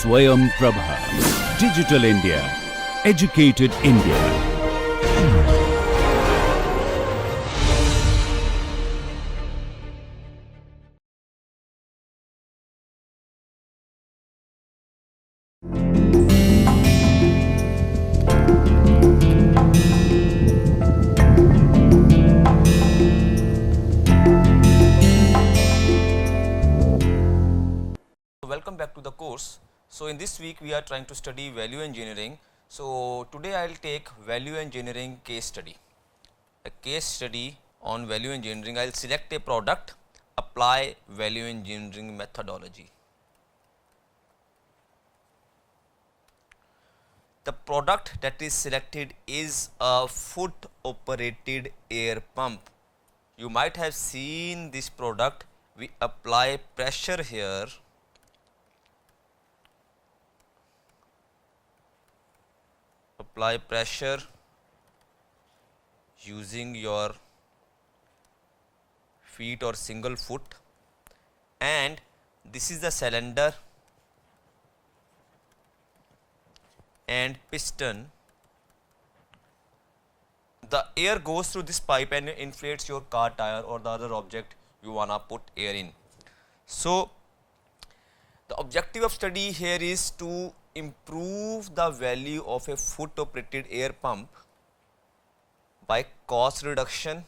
Swayam Prabha. Digital India. Educated India. Welcome back to the course. So in this week we are trying to study value engineering. So today I will take value engineering case study. A case study on value engineering. I will select a product, apply value engineering methodology. The product that is selected is a foot operated air pump. You might have seen this product. We apply pressure here. Apply pressure using your feet or single foot, and this is the cylinder and piston. The air goes through this pipe and inflates your car tire or the other object you wanna put air in. So the objective of study here is to improve the value of a foot operated air pump by cost reduction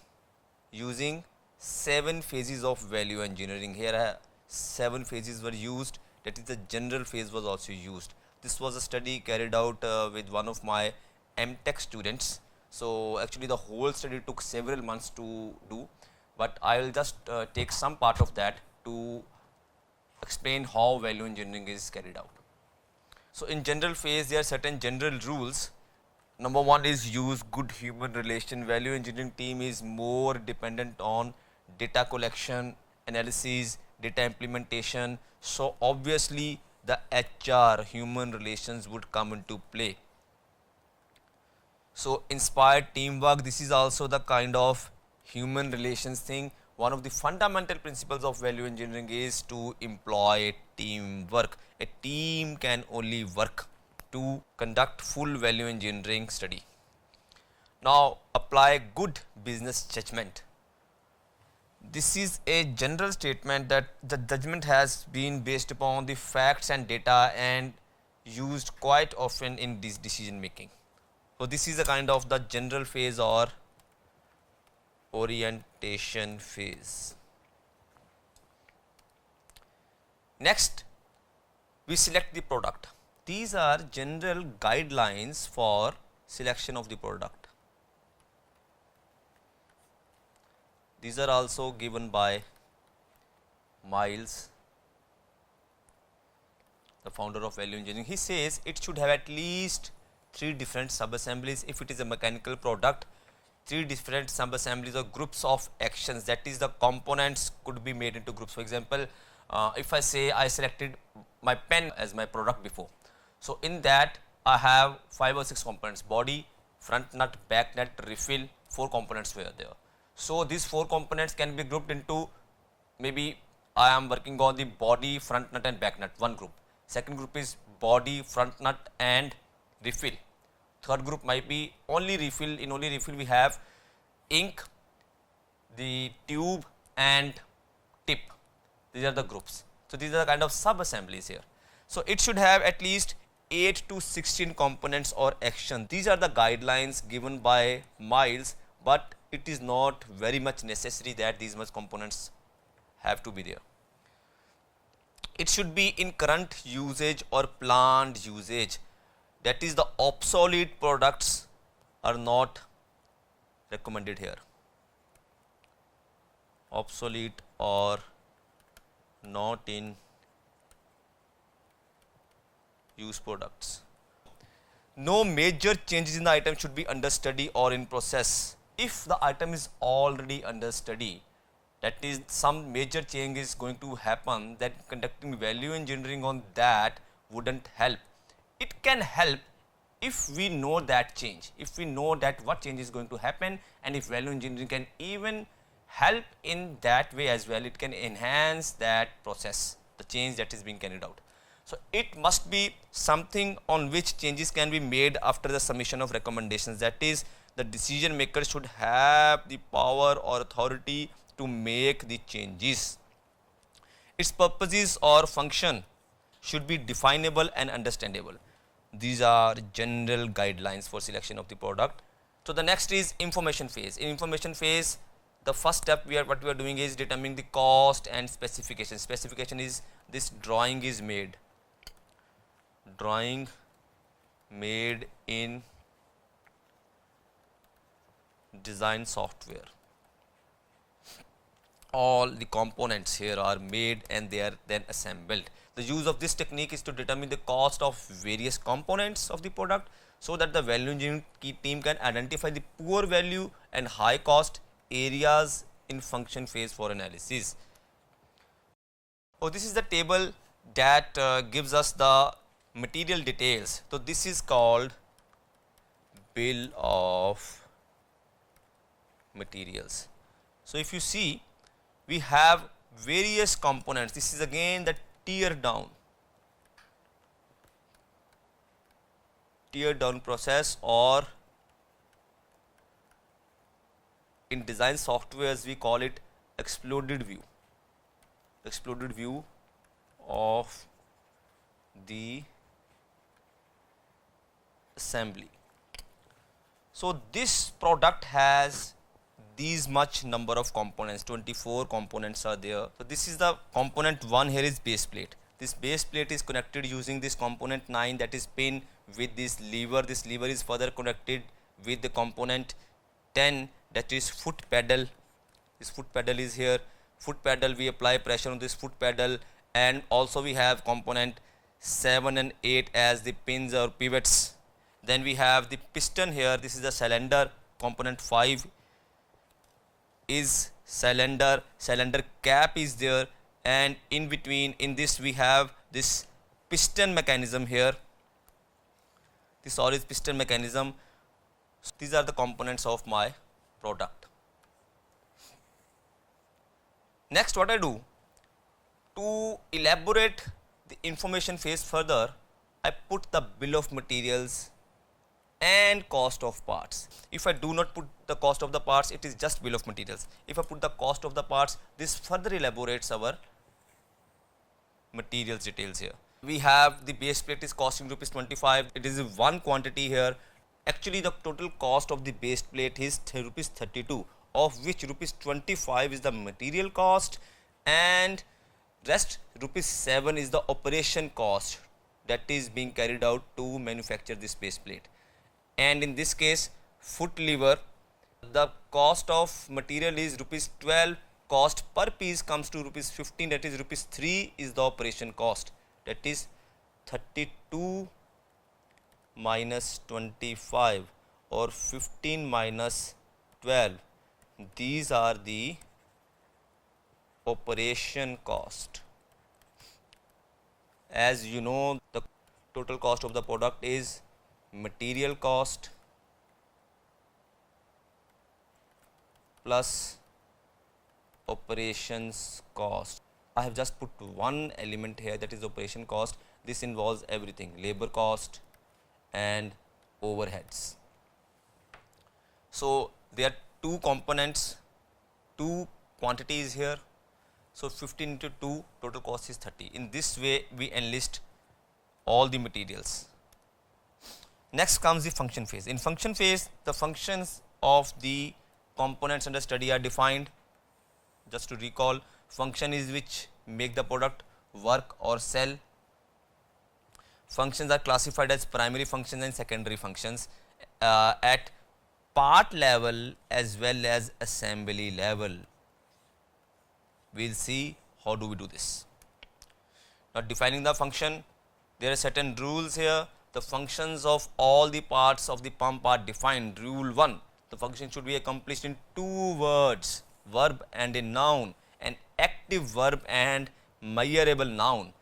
using 7 phases of value engineering. Here 7 phases were used, that is the general phase was also used. This was a study carried out with one of my MTech students. So actually the whole study took several months to do, but I will just take some part of that to explain how value engineering is carried out. So in general phase there are certain general rules. Number one is use good human relation. Value engineering team is more dependent on data collection, analysis, data implementation. So obviously the HR, human relations, would come into play. So inspired teamwork, this is also the kind of human relations thing. One of the fundamental principles of value engineering is to employ teamwork. A team can only work to conduct full value engineering study. Now apply good business judgment. This is a general statement that the judgment has been based upon the facts and data and used quite often in this decision making. So this is a kind of the general phase or orientation phase. Next, we select the product. These are general guidelines for selection of the product. These are also given by Miles, the founder of value engineering. He says it should have at least 3 different sub-assemblies. If it is a mechanical product, 3 different sub-assemblies or groups of actions, that is the components could be made into groups. For example, if I say I selected my pen as my product before, so in that I have 5 or 6 components: body, front nut, back nut, refill. 4 components were there. So these 4 components can be grouped into, maybe I am working on the body, front nut and back nut, one group. Second group is body, front nut and refill. Third group might be only refill. In only refill we have ink, the tube and tip. These are the groups. So these are the kind of sub assemblies here. So it should have at least 8 to 16 components or action. These are the guidelines given by Miles, but it is not very much necessary that these much components have to be there. It should be in current usage or planned usage. That is, the obsolete products are not recommended here. Obsolete or not in use products. No major changes in the item should be under study or in process. If the item is already under study, that is, some major change is going to happen, that conducting value engineering on that wouldn't help. It can help if we know that change, if we know that what change is going to happen, and if value engineering can even help in that way as well, it can enhance that process, the change that is being carried out. So it must be something on which changes can be made after the submission of recommendations. That is, the decision maker should have the power or authority to make the changes. Its purposes or function should be definable and understandable. These are general guidelines for selection of the product. So the next is information phase. In information phase, the first step what we are doing is determining the cost and specification. Specification is this drawing is made. Drawing made in design software. All the components here are made and they are then assembled. The use of this technique is to determine the cost of various components of the product so that the value engineering team can identify the poor value and high cost areas in function phase for analysis. Oh, this is the table that gives us the material details. So this is called bill of materials. So if you see, we have various components. This is again the tear down process, or in design softwares we call it exploded view of the assembly. So this product has these much number of components, 24 components are there. So this is the component 1, here is base plate. This base plate is connected using this component 9, that is pin, with this lever. This lever is further connected with the component 10, that is foot pedal. This foot pedal is here. Foot pedal, we apply pressure on this foot pedal, and also we have component 7 and 8 as the pins or pivots. Then we have the piston here. This is the cylinder. Component 5 is cylinder cap is there, and in between in this we have this piston mechanism here. This all is piston mechanism. So these are the components of my product. Next, what I do to elaborate the information phase further, I put the bill of materials and cost of parts. If I do not put the cost of the parts, it is just bill of materials. If I put the cost of the parts, this further elaborates our materials details here. We have the base plate is costing rupees 25. It is one quantity here. Actually, the total cost of the base plate is rupees 32, of which rupees 25 is the material cost, and rest rupees 7 is the operation cost that is being carried out to manufacture this base plate. And in this case, foot lever, the cost of material is rupees 12, cost per piece comes to rupees 15, that is rupees 3 is the operation cost, that is 32 minus 25 or 15 minus 12. These are the operation cost. As you know, the total cost of the product is material cost plus operations cost. I have just put one element here, that is operation cost. This involves everything, labor cost and overheads. So there are two components, two quantities here. So 15 into 2, total cost is 30. In this way we enlist all the materials. Next comes the function phase. In function phase, the functions of the components under study are defined. Just to recall, function is which make the product work or sell. Functions are classified as primary functions and secondary functions at part level as well as assembly level. We will see how do we do this. Now, defining the function, there are certain rules here. The functions of all the parts of the pump are defined. Rule 1, the function should be accomplished in 2 words, verb and a noun, an active verb and measurable noun.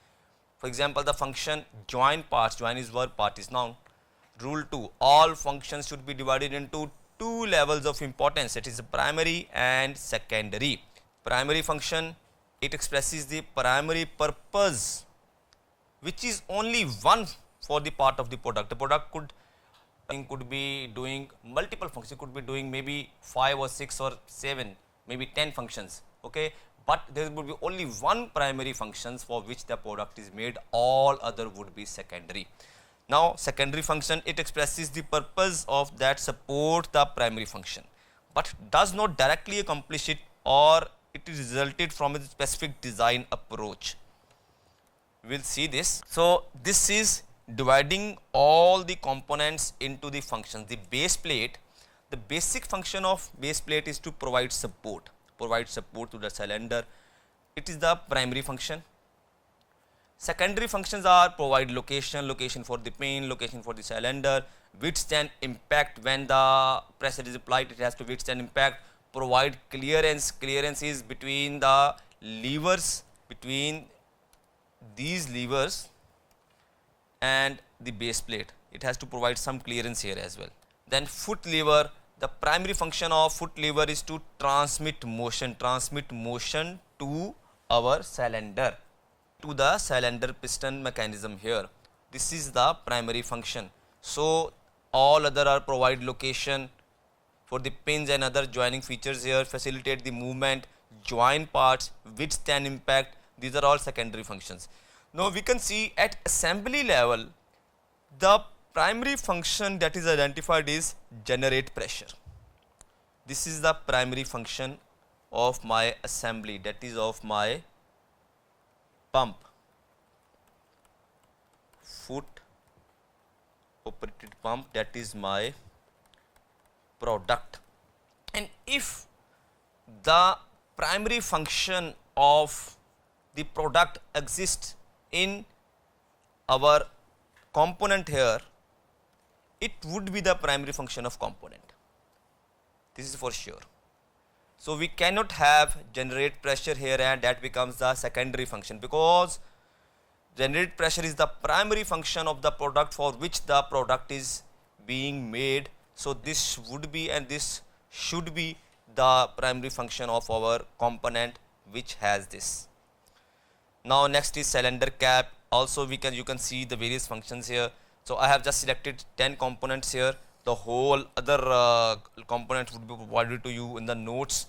For example, the function join parts, join is verb, part is noun. Rule 2, all functions should be divided into 2 levels of importance, that is primary and secondary. Primary function, it expresses the primary purpose which is only one for the part of the product. The product could be doing multiple functions, could be doing maybe 5 or 6 or 7, maybe 10 functions, okay, but there would be only one primary functions for which the product is made, all other would be secondary. Now secondary function, it expresses the purpose of that support the primary function, but does not directly accomplish it, or it is resulted from a specific design approach. We will see this. So this is dividing all the components into the functions. The base plate, the basic function of base plate is to provide support to the cylinder. It is the primary function. Secondary functions are provide location for the pin, location for the cylinder, withstand impact when the pressure is applied, it has to withstand impact, provide clearance is between the levers, between these levers and the base plate, it has to provide some clearance here as well. Then foot lever, the primary function of foot lever is to transmit motion to our cylinder, to the cylinder piston mechanism here. This is the primary function. So all other are provide location for the pins and other joining features here, facilitate the movement, join parts, withstand impact. These are all secondary functions. Now we can see at assembly level, the primary function that is identified is generate pressure. This is the primary function of my assembly, that is of my pump, foot operated pump, that is my product. And if the primary function of the product exists in our component here, it would be the primary function of component. This is for sure. So we cannot have generate pressure here and that becomes the secondary function, because generate pressure is the primary function of the product for which the product is being made. So this would be and this should be the primary function of our component which has this. Now next is cylinder cap. Also you can see the various functions here. So I have just selected 10 components here. The whole other components would be provided to you in the notes.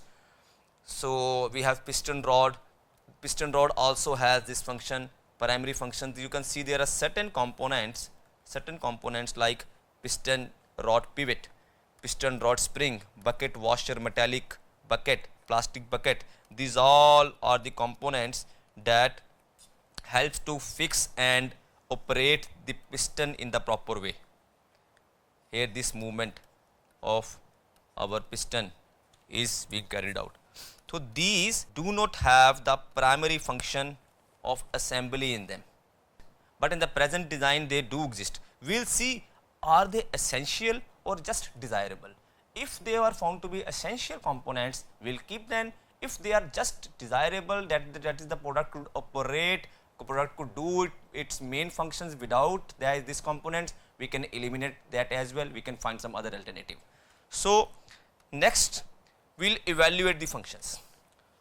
So we have piston rod. Piston rod also has this function, primary function. You can see there are certain components like piston rod pivot, piston rod spring, bucket washer, metallic bucket, plastic bucket. These all are the components that helps to fix and operate the piston in the proper way. Here this movement of our piston is being carried out. So these do not have the primary function of assembly in them, but in the present design they do exist. We will see, are they essential or just desirable? If they are found to be essential components, we will keep them. If they are just desirable, that is the product could operate, product could do its main functions without these components, we can eliminate that as well, we can find some other alternative. So next we will evaluate the functions.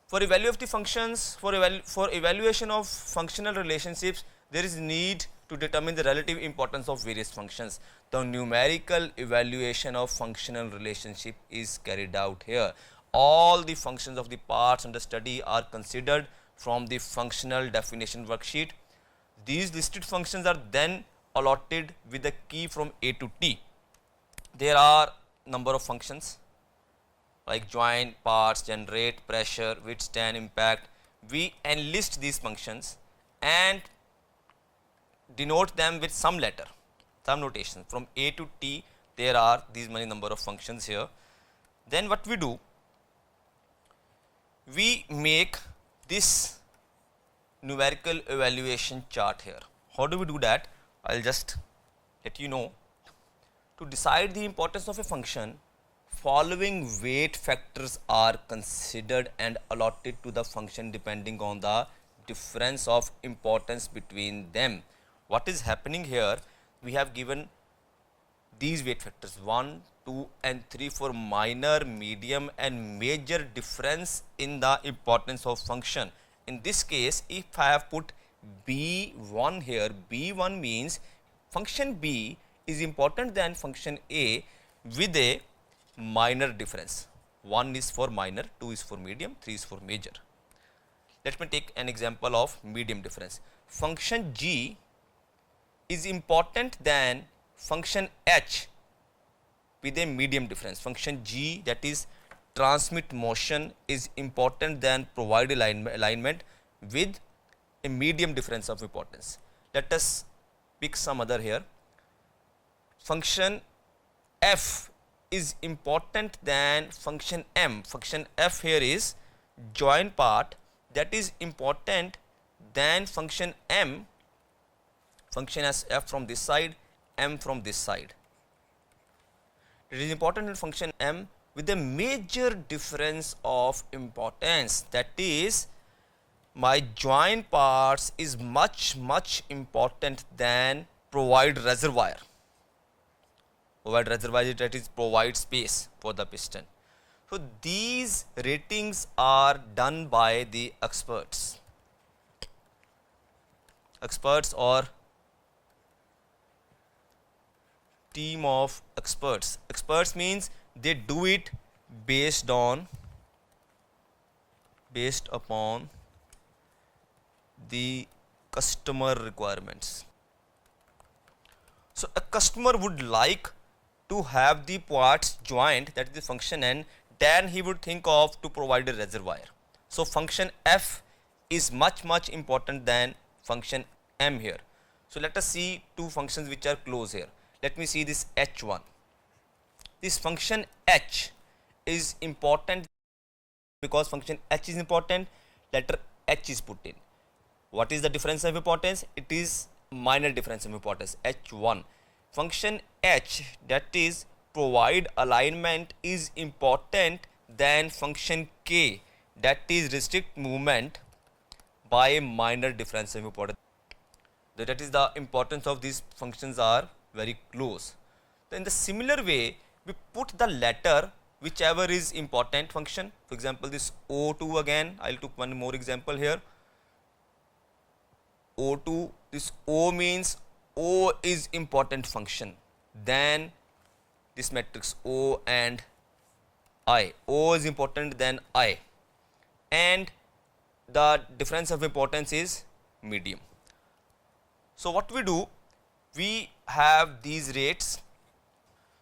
For evaluation of functional relationships, there is need to determine the relative importance of various functions. The numerical evaluation of functional relationship is carried out here. All the functions of the parts under study are considered from the functional definition worksheet. These listed functions are then allotted with a key from A to T. There are number of functions like join, parts, generate, pressure, withstand, impact. We enlist these functions and denote them with some letter, some notation. From A to T there are these many number of functions here. Then what we do, we make this numerical evaluation chart here. How do we do that? I will just let you know. To decide the importance of a function, following weight factors are considered and allotted to the function depending on the difference of importance between them. What is happening here? We have given these weight factors 1, 2 and 3 for minor, medium and major difference in the importance of function. In this case, if I have put B1 here. B1 means function B is important than function A with a minor difference. 1 is for minor, 2 is for medium, 3 is for major. Let me take an example of medium difference. Function G is important than function H with a medium difference. Function G, that is transmit motion, is important than provide alignment with a medium difference of importance. Let us pick some other here. Function F is important than function M. Function F here is joint part, that is important than function M. Function as F from this side, M from this side. It is important in function M with a major difference of importance, that is my joint parts is much important than provide reservoir. Provide reservoir, that is provide space for the piston. So these ratings are done by the experts. Experts or team of experts. Experts means they do it based upon the customer requirements. So a customer would like to have the parts joint, that is the function N, then he would think of to provide a reservoir. So function F is much important than function M here. So let us see two functions which are close here. Let me see this H1. This function H is important because function H is important, letter H is put in. What is the difference of importance? It is minor difference of importance, H1. Function H, that is provide alignment, is important than function K, that is restrict movement by a minor difference of importance. That is the importance of these functions are very close. So in the similar way, we put the letter whichever is important function. For example, this O2 again, I will take one more example here. O2, this O means O is important function, then this matrix O and I. O is important than I, and the difference of importance is medium. So what we do, we have these rates.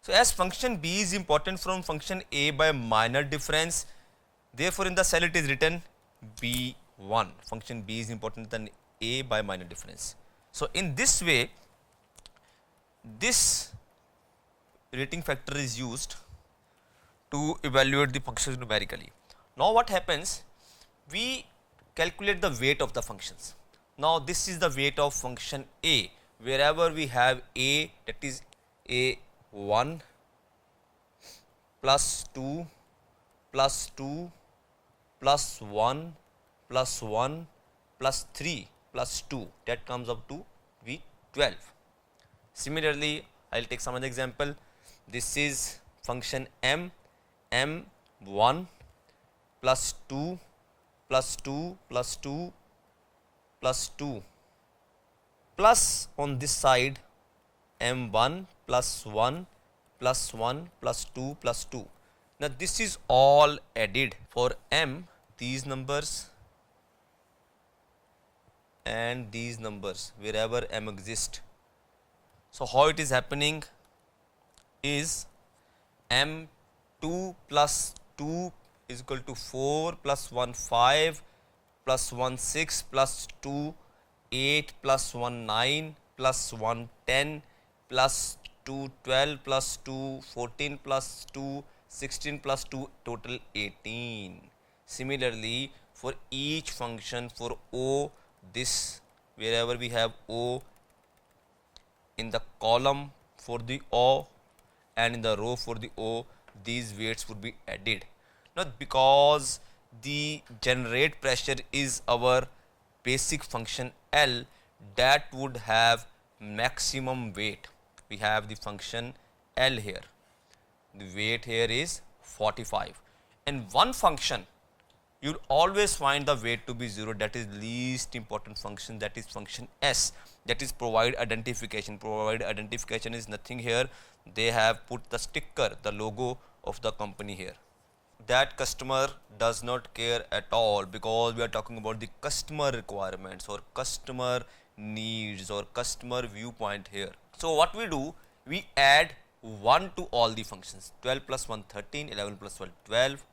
So as function B is important from function A by minor difference, therefore in the cell it is written B1. Function B is important than A by minor difference. So in this way, this rating factor is used to evaluate the functions numerically. Now what happens, we calculate the weight of the functions. Now this is the weight of function A. Wherever we have A, that is A1 plus 2 plus 2 plus 1 plus 1 plus 3 plus 2, that comes up to V12. Similarly, I will take some other example. This is function M, M1 plus 2 plus 2 plus 2 plus 2 plus on this side M1 plus 1 plus 1 plus 2 plus 2. Now this is all added for M, these numbers and these numbers wherever M exists. So how it is happening is M2 plus 2 is equal to 4 plus 1 5 plus 1 6 plus 2 8 plus 1 9 plus 1 10 plus 2 12 plus 2 14 plus 2 16 plus 2, total 18. Similarly, for each function for O, this wherever we have O in the column for the O and in the row for the O, these weights would be added. Now because the generate pressure is our basic function L, that would have maximum weight. We have the function L here. The weight here is 45, and one function you'll always find the weight to be 0, that is least important function, that is function S, that is provide identification. Provide identification is nothing here, they have put the sticker, the logo of the company here. That customer does not care at all, because we are talking about the customer requirements or customer needs or customer viewpoint here. So what we do, we add 1 to all the functions. 12 plus 1 13, 11 plus 12 12,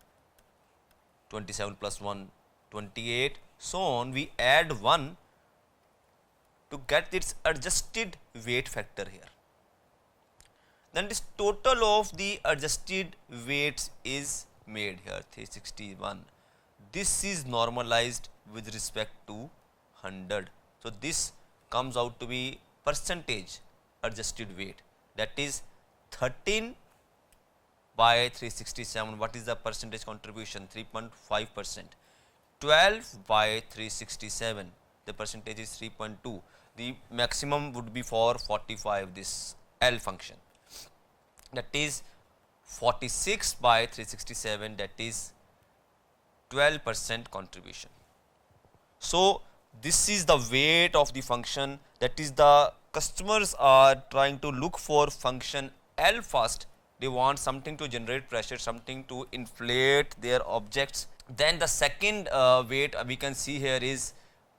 27 plus 1 28, so on. We add 1 to get its adjusted weight factor here. Then this total of the adjusted weights is made here 361. This is normalized with respect to 100. So this comes out to be percentage adjusted weight, that is 13 by 367. What is the percentage contribution? 3.5%. 12 by 367, the percentage is 3.2. The maximum would be for 45, this L function, that is 46 by 367, that is 12% contribution. So this is the weight of the function, that is the customers are trying to look for function L first. They want something to generate pressure, something to inflate their objects. Then the second weight we can see here is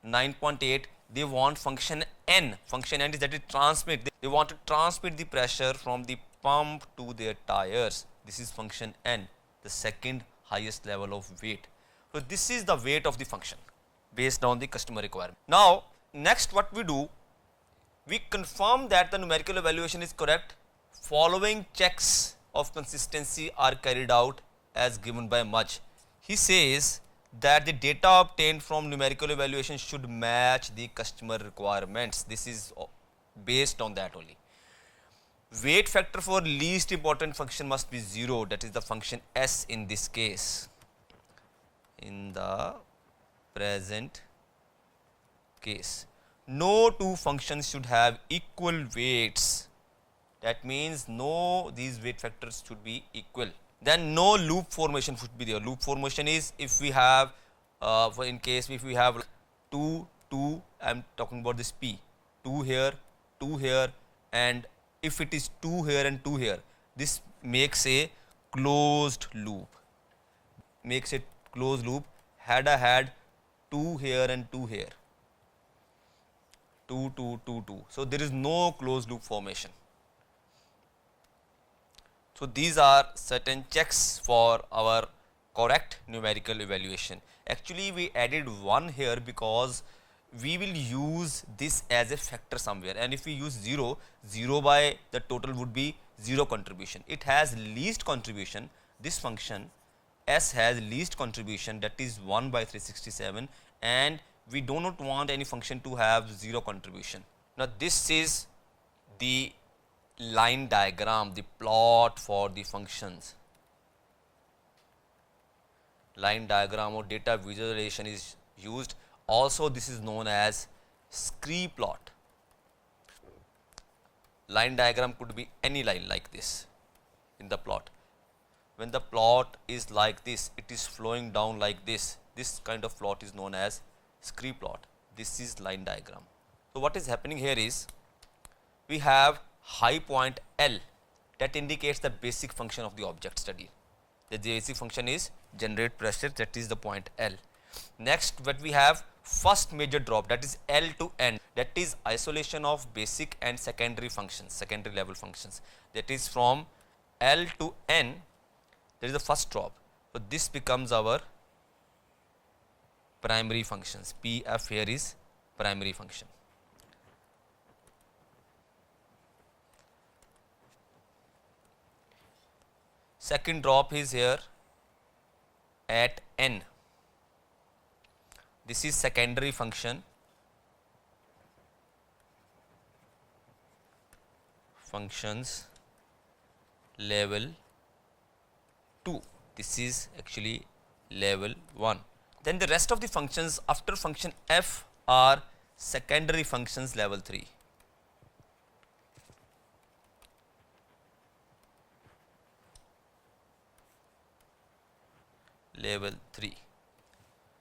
9.8. They want function N. Function N is that it transmit. They want to transmit the pressure from the pump to their tires. This is function N, the second highest level of weight. So this is the weight of the function based on the customer requirement. Now next what we do, we confirm that the numerical evaluation is correct. Following checks of consistency are carried out as given by Mudge. He says that the data obtained from numerical evaluation should match the customer requirements. This is based on that only. Weight factor for least important function must be 0, that is the function S in this case. In the present case, no two functions should have equal weights. That means no, these weight factors should be equal. Then no loop formation should be there. Loop formation is if we have, in case if we have 2, 2, I am talking about this P, 2 here, and if it is 2 here and 2 here, this makes a closed loop. Makes a closed loop. Had 2 here and 2 here. 2, 2, 2, 2. So there is no closed loop formation. So these are certain checks for our correct numerical evaluation. Actually we added 1 here because we will use this as a factor somewhere, and if we use 0, 0 by the total would be 0 contribution. It has least contribution. This function S has least contribution, that is 1 by 367, and we do not want any function to have 0 contribution. Now this is the line diagram, the plot for the functions. Line diagram or data visualization is used. Also this is known as scree plot. Line diagram could be any line like this in the plot. When the plot is like this, it is flowing down like this. This kind of plot is known as scree plot. This is line diagram. So what is happening here is, we have high point L, that indicates the basic function of the object study. The basic function is generate pressure, that is the point L. Next what we have, first major drop, that is L to N, that is isolation of basic and secondary functions, secondary level functions, that is from L to N, there is the first drop. So this becomes our primary functions. PF here is primary function. Second drop is here at N. This is secondary function, functions level 2. This is actually level 1. Then the rest of the functions after function F are secondary functions level 3. Level 3.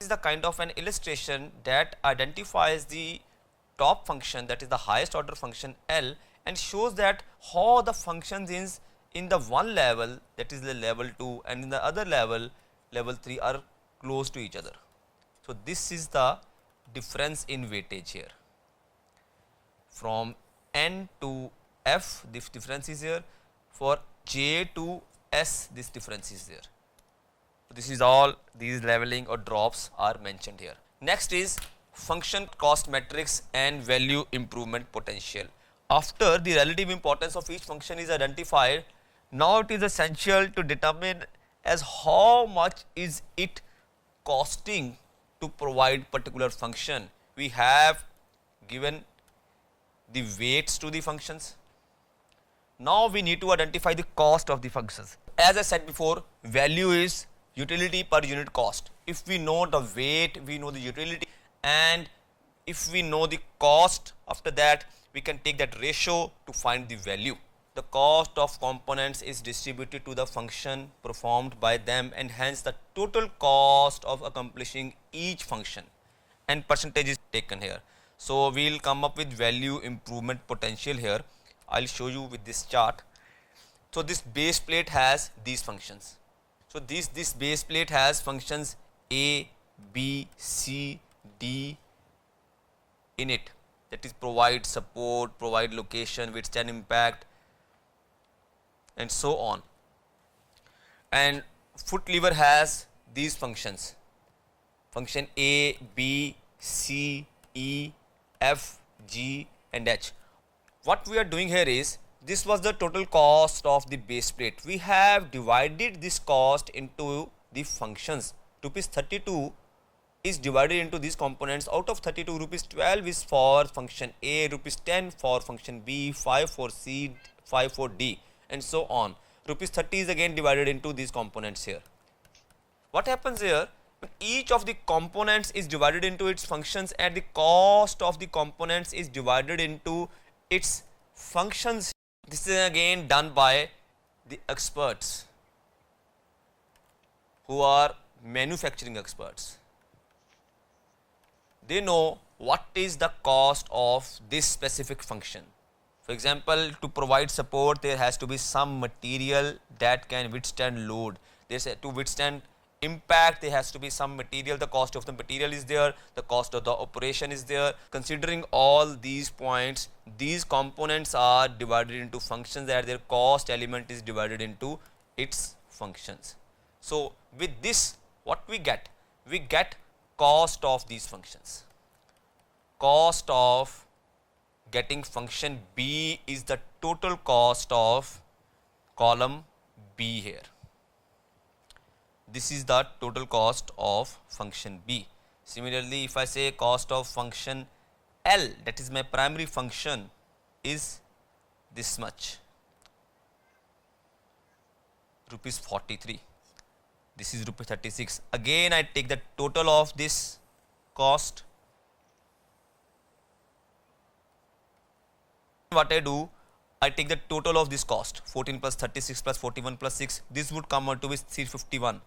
is the kind of an illustration that identifies the top function, that is the highest order function L, and shows that how the functions is in the one level, that is the level 2, and in the other level, level 3, are close to each other. So this is the difference in weightage here. From N to F, this difference is here. For J to S, this difference is there. So this is all, these leveling or drops are mentioned here. Next is function cost matrix and value improvement potential. After the relative importance of each function is identified, now it is essential to determine as how much is it costing to provide particular function. We have given the weights to the functions. Now we need to identify the cost of the functions. As I said before, value is utility per unit cost. If we know the weight, we know the utility, and if we know the cost, after that we can take that ratio to find the value. The cost of components is distributed to the function performed by them, and hence the total cost of accomplishing each function, and percentage is taken here. So we will come up with value improvement potential here. I will show you with this chart. So this base plate has these functions. So this base plate has functions A, B, C, D in it, that is provide support, provide location, withstand impact, and so on. And foot lever has these functions, function A, B, C, E, F, G, and H. What we are doing here is, this was the total cost of the base plate. We have divided this cost into the functions. Rupees 32 is divided into these components. Out of 32, rupees 12 is for function A, rupees 10 for function B, 5 for C, 5 for D, and so on. Rupees 30 is again divided into these components here. What happens here? Each of the components is divided into its functions, and the cost of the components is divided into its functions. This is again done by the experts who are manufacturing experts. They know what is the cost of this specific function. For example, to provide support, there has to be some material that can withstand load. To withstand impact, there has to be some material. The cost of the material is there, the cost of the operation is there. Considering all these points, these components are divided into functions, that their cost element is divided into its functions. So with this, what we get? We get cost of these functions. Cost of getting function B is the total cost of column B here. This is the total cost of function B. Similarly, if I say cost of function L, that is my primary function, is this much, rupees 43. This is rupees 36. Again, I take the total of this cost. What I do, I take the total of this cost, 14 plus 36 plus 41 plus 6. This would come out to be 351.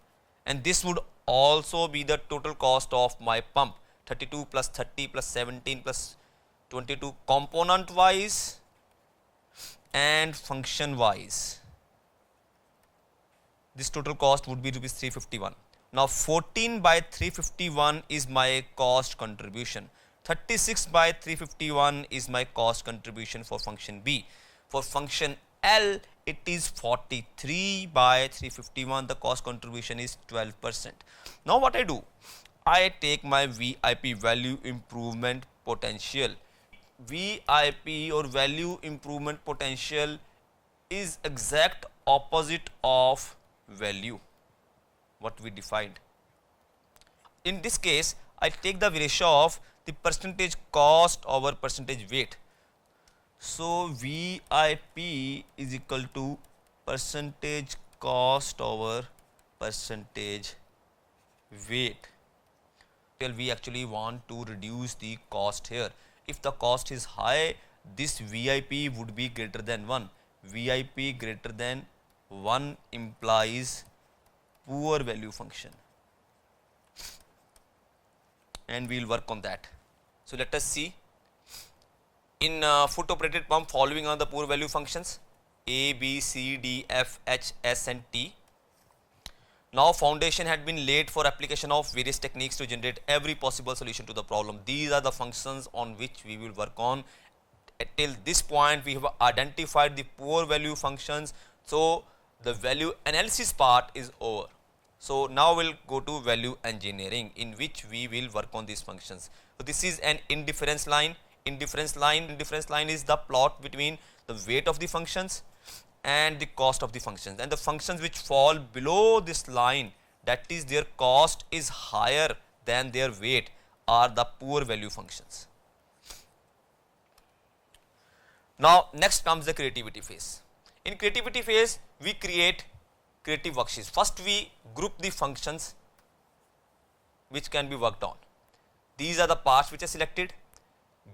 And this would also be the total cost of my pump, 32 plus 30 plus 17 plus 22, component wise and function wise. This total cost would be rupees 351. Now 14 by 351 is my cost contribution. 36 by 351 is my cost contribution for function B. For function L, it is 43 by 351, the cost contribution is 12%. Now what I do? I take my VIP, value improvement potential. VIP or value improvement potential is exact opposite of value, what we defined. In this case, I take the ratio of the percentage cost over percentage weight. So VIP is equal to percentage cost over percentage weight. We actually want to reduce the cost here. If the cost is high, this VIP would be greater than 1. VIP greater than 1 implies poor value function. and we will work on that. So let us see. In foot operated pump, following are the poor value functions A, B, C, D, F, H, S and T. Now foundation had been laid for application of various techniques to generate every possible solution to the problem. These are the functions on which we will work on. Till this point we have identified the poor value functions, so the value analysis part is over. So now we'll go to value engineering, in which we will work on these functions. So this is an indifference line. Indifference line is the plot between the weight of the functions and the cost of the functions, and the functions which fall below this line, that is their cost is higher than their weight, are the poor value functions. Now next comes the creativity phase. In creativity phase we create creative worksheets. First we group the functions which can be worked on. These are the parts which are selected: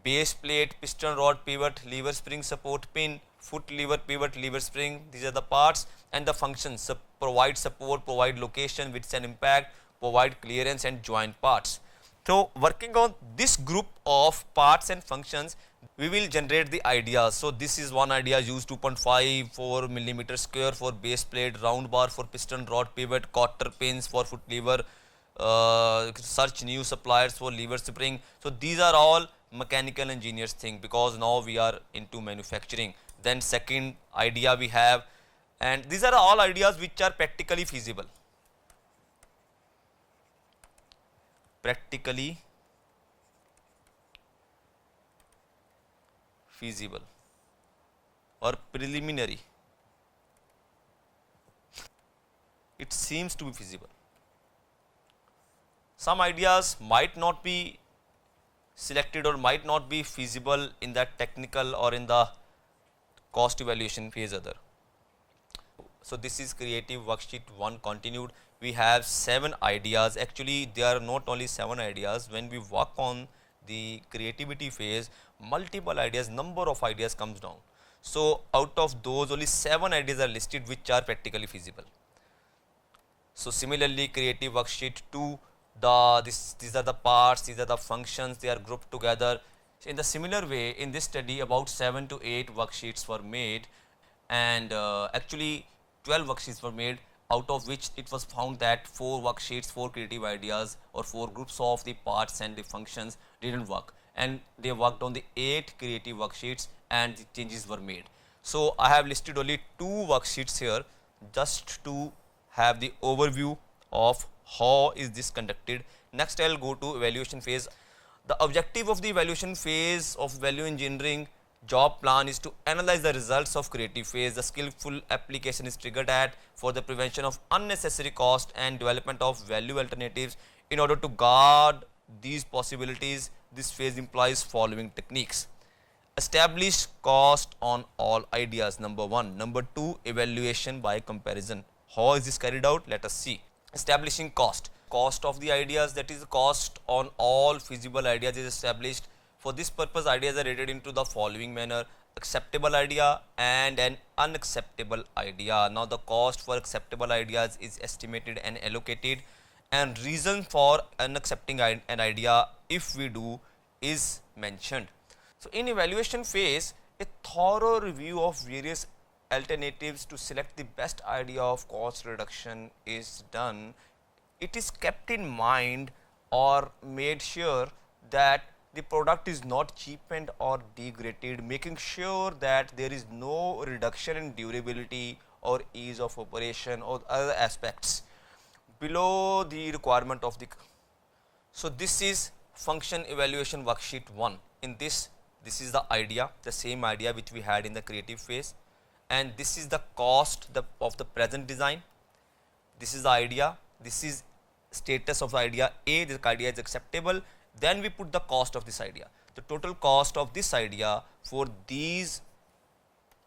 base plate, piston rod, pivot, lever spring, support pin, foot lever, pivot, lever spring. These are the parts, and the functions provide support, provide location, width and impact, provide clearance and joint parts. So working on this group of parts and functions, we will generate the ideas. So this is one idea: use 2.54 millimeter square for base plate, round bar for piston rod, pivot, quarter pins for foot lever, search new suppliers for lever spring. So these are all mechanical engineers thing, because now we are into manufacturing. Then second idea we have, and these are all ideas which are practically feasible. Practically feasible or preliminary. It seems to be feasible. Some ideas might not be selected or might not be feasible in that technical or in the cost evaluation phase other. So this is creative worksheet 1 continued. We have 7 ideas. Actually there are not only 7 ideas. When we work on the creativity phase, multiple ideas, number of ideas comes down. So out of those only 7 ideas are listed which are practically feasible. So similarly creative worksheet 2, these are the parts, these are the functions, they are grouped together. In the similar way, in this study about 7 to 8 worksheets were made, and actually 12 worksheets were made, out of which it was found that 4 worksheets, 4 creative ideas or 4 groups of the parts and the functions didn't work, and they worked on the 8 creative worksheets and the changes were made. So I have listed only 2 worksheets here just to have the overview of how is this conducted. Next I will go to evaluation phase. The objective of the evaluation phase of value engineering job plan is to analyze the results of creative phase. The skillful application is triggered at for the prevention of unnecessary cost and development of value alternatives. In order to guard these possibilities, this phase employs following techniques. Establish cost on all ideas, number 1. Number 2, evaluation by comparison. How is this carried out? Let us see. Establishing cost. Cost of the ideas, that is the cost on all feasible ideas, is established. For this purpose, ideas are rated into the following manner: acceptable idea and an unacceptable idea. Now the cost for acceptable ideas is estimated and allocated, and reason for unaccepting an idea, if we do, is mentioned. So in evaluation phase, a thorough review of various alternatives to select the best idea of cost reduction is done. It is kept in mind or made sure that the product is not cheapened or degraded, making sure that there is no reduction in durability or ease of operation or other aspects below the requirement of the. So this is function evaluation worksheet 1. In this is the idea, the same idea which we had in the creative phase, and this is the cost of the present design. This is the idea, this is status of the idea A, this idea is acceptable. Then we put the cost of this idea. The total cost of this idea for these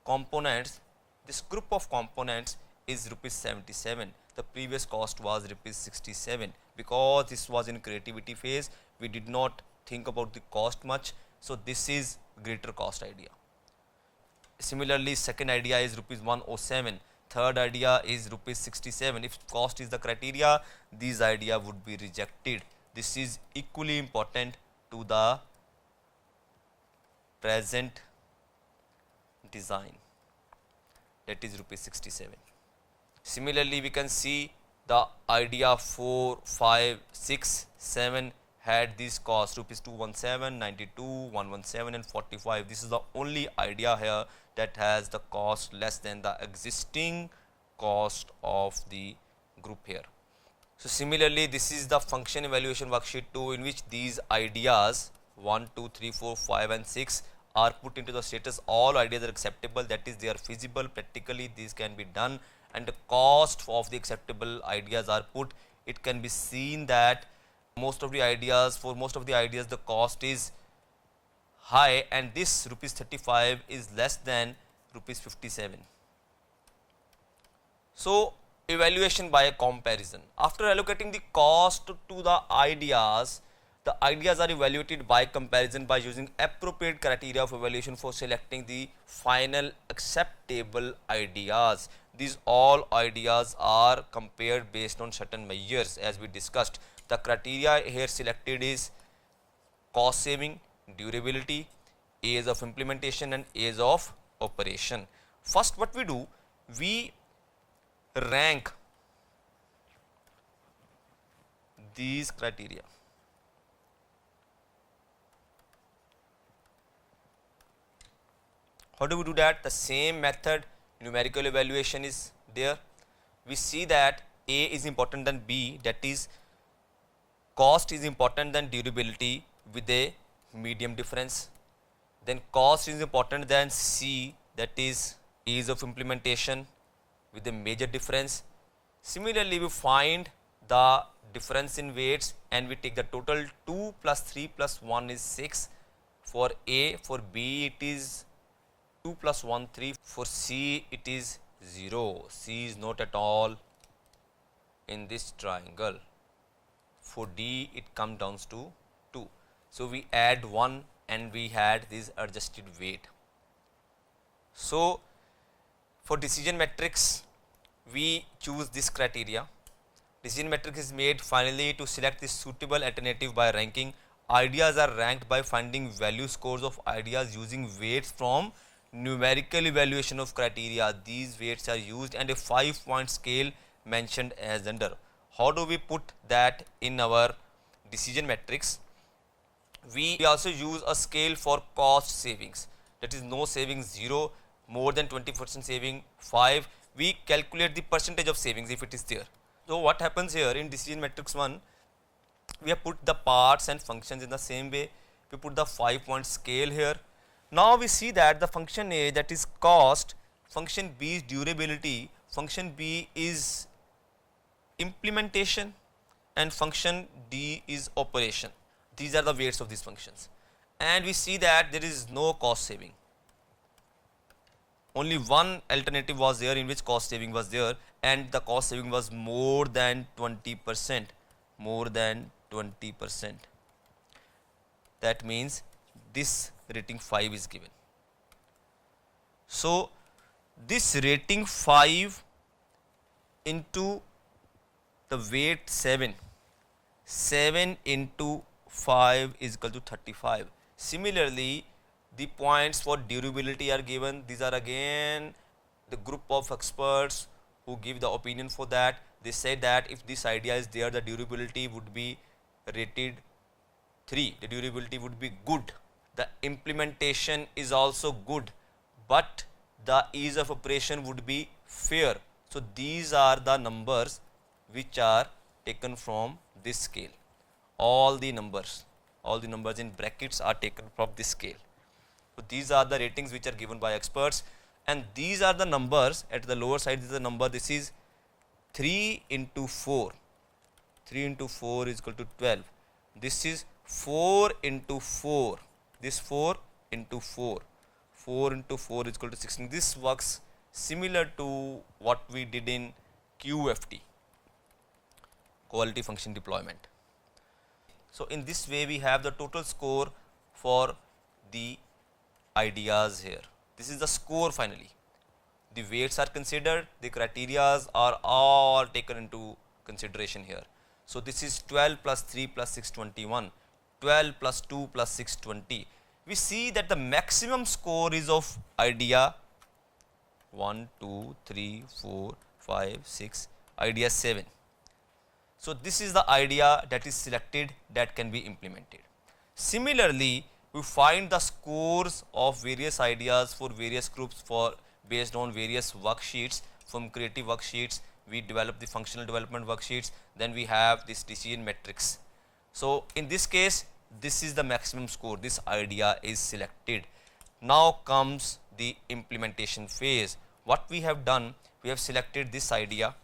components, this group of components, is rupees 77. The previous cost was rupees 67. Because this was in creativity phase, we did not think about the cost much. So this is greater cost idea. Similarly, second idea is rupees 107. Third idea is rupees 67. If cost is the criteria, these idea would be rejected. This is equally important to the present design, that is rupees 67. Similarly, we can see the idea 4, 5, 6, 7 had this cost rupees 217, 92, 117 and 45. This is the only idea here that has the cost less than the existing cost of the group here. So similarly, this is the function evaluation worksheet 2, in which these ideas 1, 2, 3, 4, 5 and 6 are put into the status. All ideas are acceptable, that is they are feasible, practically these can be done, and the cost of the acceptable ideas are put. It can be seen that for most of the ideas the cost is high, and this rupees 35 is less than rupees 57. So evaluation by a comparison. After allocating the cost to the ideas are evaluated by comparison by using appropriate criteria of evaluation for selecting the final acceptable ideas. These all ideas are compared based on certain measures as we discussed. The criteria here selected is cost saving, durability, ease of implementation and ease of operation. First, what we do, we rank these criteria. How do we do that? The same method, numerical evaluation is there. We see that A is important than B, that is cost is important than durability with a medium difference. Then cost is important than C, that is ease of implementation with a major difference. Similarly, we find the difference in weights and we take the total. 2 plus 3 plus 1 is 6 for A. For B it is 2 plus 1 3. For C it is 0. C is not at all in this triangle. For D it comes down to 2. So we add 1 and we had this adjusted weight. So for decision matrix we choose this criteria. Decision matrix is made finally to select the suitable alternative by ranking. Ideas are ranked by finding value scores of ideas using weights from numerical evaluation of criteria. These weights are used and a 5-point scale mentioned as under. How do we put that in our decision matrix? We also use a scale for cost savings, that is no savings 0, more than 20% saving 5. We calculate the percentage of savings if it is there. So what happens here in decision matrix 1, we have put the parts and functions in the same way. We put the 5-point scale here. Now we see that the function A, that is cost, function B is durability, function B is implementation and function D is operation. These are the weights of these functions, and we see that there is no cost saving. Only one alternative was there in which cost saving was there, and the cost saving was more than 20%. More than 20%. That means this rating 5 is given. So this rating 5 into the weight 7 into 5 is equal to 35. Similarly, the points for durability are given. These are again the group of experts who give the opinion for that. They say that if this idea is there, the durability would be rated 3. The durability would be good. The implementation is also good, but the ease of operation would be fair. So these are the numbers which are taken from this scale. All the numbers in brackets are taken from this scale. So these are the ratings which are given by experts, and these are the numbers at the lower side. This is the number. This is 3 into 4. 3 into 4 is equal to 12. This is 4 into 4. This 4 into 4. 4 into 4 is equal to 16. This works similar to what we did in QFT, quality function deployment. So in this way we have the total score for the ideas here. This is the score finally. The weights are considered, the criteria are all taken into consideration here. So this is 12 plus 3 plus 6, 21. 12 plus 2 plus 6, 20. We see that the maximum score is of idea 1, 2, 3, 4, 5, 6, idea 7. So this is the idea that is selected that can be implemented. Similarly, we find the scores of various ideas for various groups for based on various worksheets. From creative worksheets, we develop the functional development worksheets, then we have this decision matrix. So in this case, this is the maximum score, this idea is selected. Now comes the implementation phase. What we have done, we have selected this idea,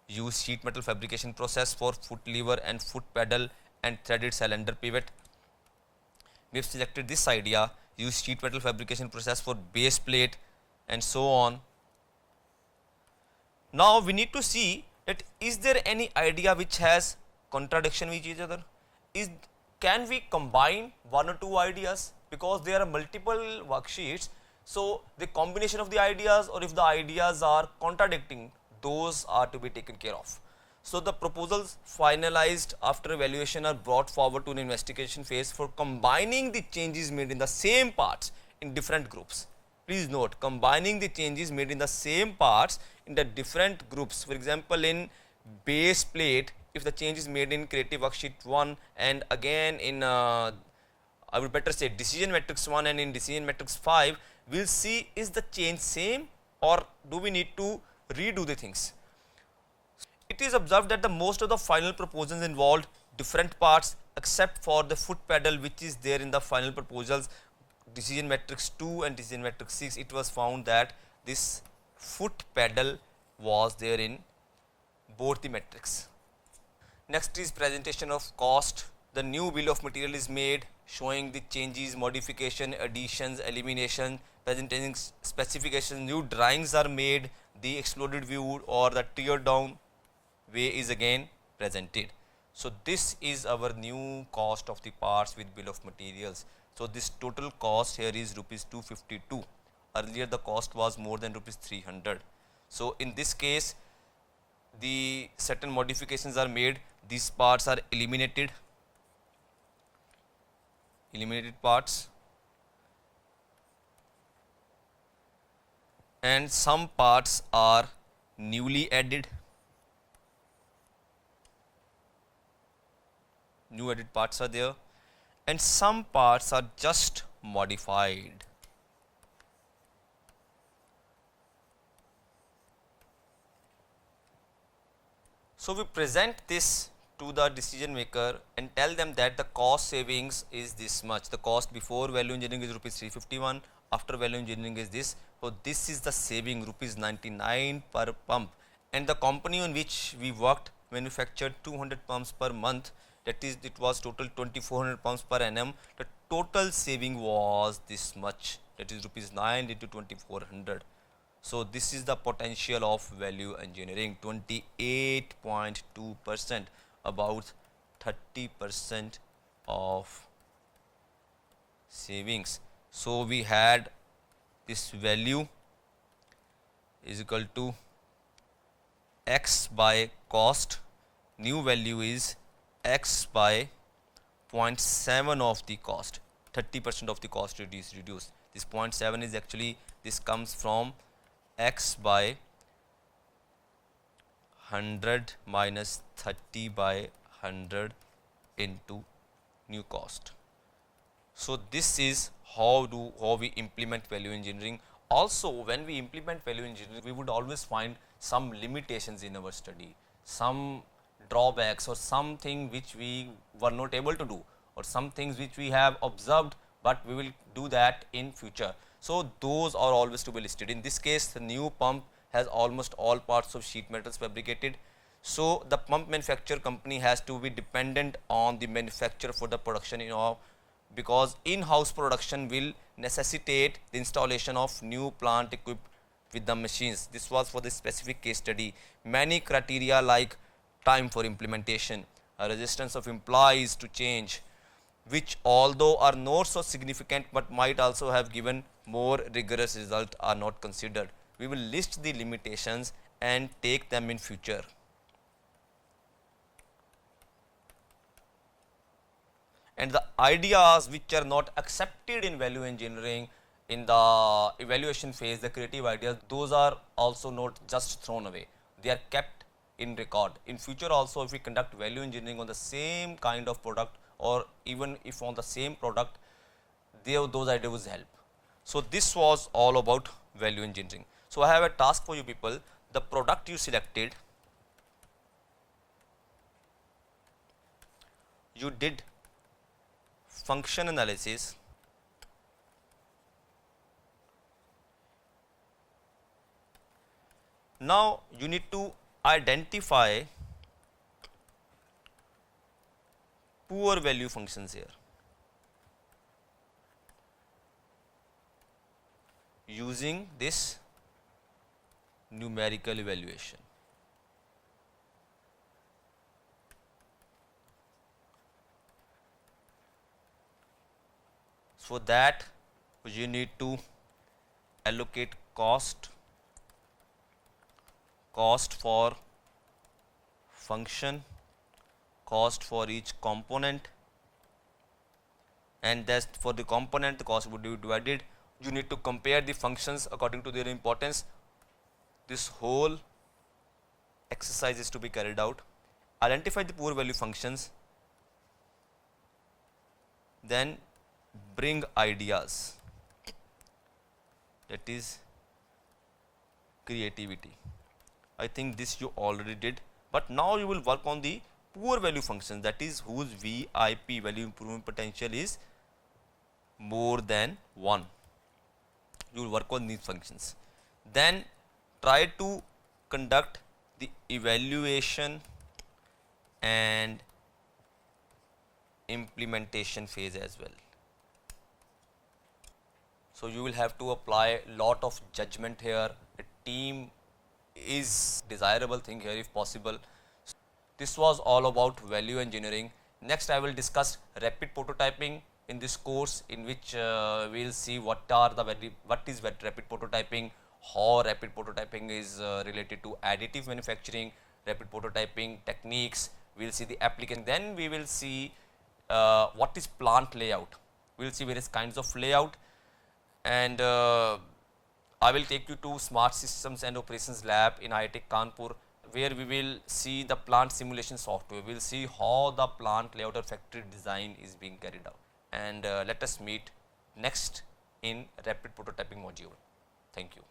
use sheet metal fabrication process for foot lever and foot pedal and threaded cylinder pivot. We have selected this idea, use sheet metal fabrication process for base plate and so on. Now we need to see that is there any idea which has contradiction with each other? Can we combine one or two ideas, because there are multiple worksheets? So the combination of the ideas, or if the ideas are contradicting, those are to be taken care of. So the proposals finalized after evaluation are brought forward to an investigation phase for combining the changes made in the same parts in different groups. Please note, combining the changes made in the same parts in the different groups. For example, in base plate, if the change is made in creative worksheet 1 and again in I would better say decision matrix 1 and in decision matrix 5, we will see is the change same or do we need to redo the things. It is observed that the most of the final proposals involved different parts except for the foot pedal, which is there in the final proposals decision matrix 2 and decision matrix 6. It was found that this foot pedal was there in both the matrix. Next is presentation of cost. The new bill of material is made showing the changes, modification, additions, elimination, presenting specifications. New drawings are made, the exploded view or the tear down way is again presented. So this is our new cost of the parts with bill of materials. So this total cost here is rupees 252. Earlier the cost was more than rupees 300. So in this case, the certain modifications are made. These parts are eliminated parts, and some parts are newly added. New added parts are there, and some parts are just modified. So we present this to the decision maker and tell them that the cost savings is this much. The cost before value engineering is rupees 351, after value engineering is this. So this is the saving, rupees 99 per pump, and the company on which we worked manufactured 200 pumps per month. That is, it was total 2400 pumps per annum. The total saving was this much, that is rupees 9 into 2400. So this is the potential of value engineering, 28.2%, about 30% of savings. So we had this value is equal to x by cost, new value is x by 0.7 of the cost, 30% of the cost is reduced. This 0.7 is actually, this comes from x by 100 minus 30 by 100 into new cost. So this is how we implement value engineering. Also, when we implement value engineering, we would always find some limitations in our study, some drawbacks or something which we were not able to do, or some things which we have observed but we will do that in future. So those are always to be listed. In this case, the new pump has almost all parts of sheet metals fabricated. So the pump manufacturer company has to be dependent on the manufacturer for the production, because in-house production will necessitate the installation of new plant equipped with the machines. This was for the specific case study. Many criteria like time for implementation, a resistance of employees to change, which although are not so significant but might also have given more rigorous result, are not considered. We will list the limitations and take them in future. and the ideas which are not accepted in value engineering in the evaluation phase, the creative ideas, those are also not just thrown away, they are kept in record. In future also, if we conduct value engineering on the same kind of product, or even if on the same product, those ideas will help. So this was all about value engineering. So I have a task for you people. The product you selected, you did function analysis, now you need to identify poor value functions here using this numerical evaluation. For that, you need to allocate cost for function, cost for each component, and that's for the component the cost would be divided. You need to compare the functions according to their importance. This whole exercise is to be carried out. Identify the poor value functions, then bring ideas, that is creativity. I think this you already did, but now you will work on the poor value functions, that is whose VIP, value improvement potential, is more than 1. You will work on these functions. Then try to conduct the evaluation and implementation phase as well. So you will have to apply lot of judgment here. A team is desirable thing here if possible. This was all about value engineering. Next I will discuss rapid prototyping in this course, in which we will see what is rapid prototyping, how rapid prototyping is related to additive manufacturing, rapid prototyping techniques. We will see the application. Then we will see what is plant layout. We will see various kinds of layout, and I will take you to Smart Systems and Operations Lab in IIT Kanpur, where we will see the plant simulation software. We will see how the plant layout or factory design is being carried out. And let us meet next in rapid prototyping module. Thank you.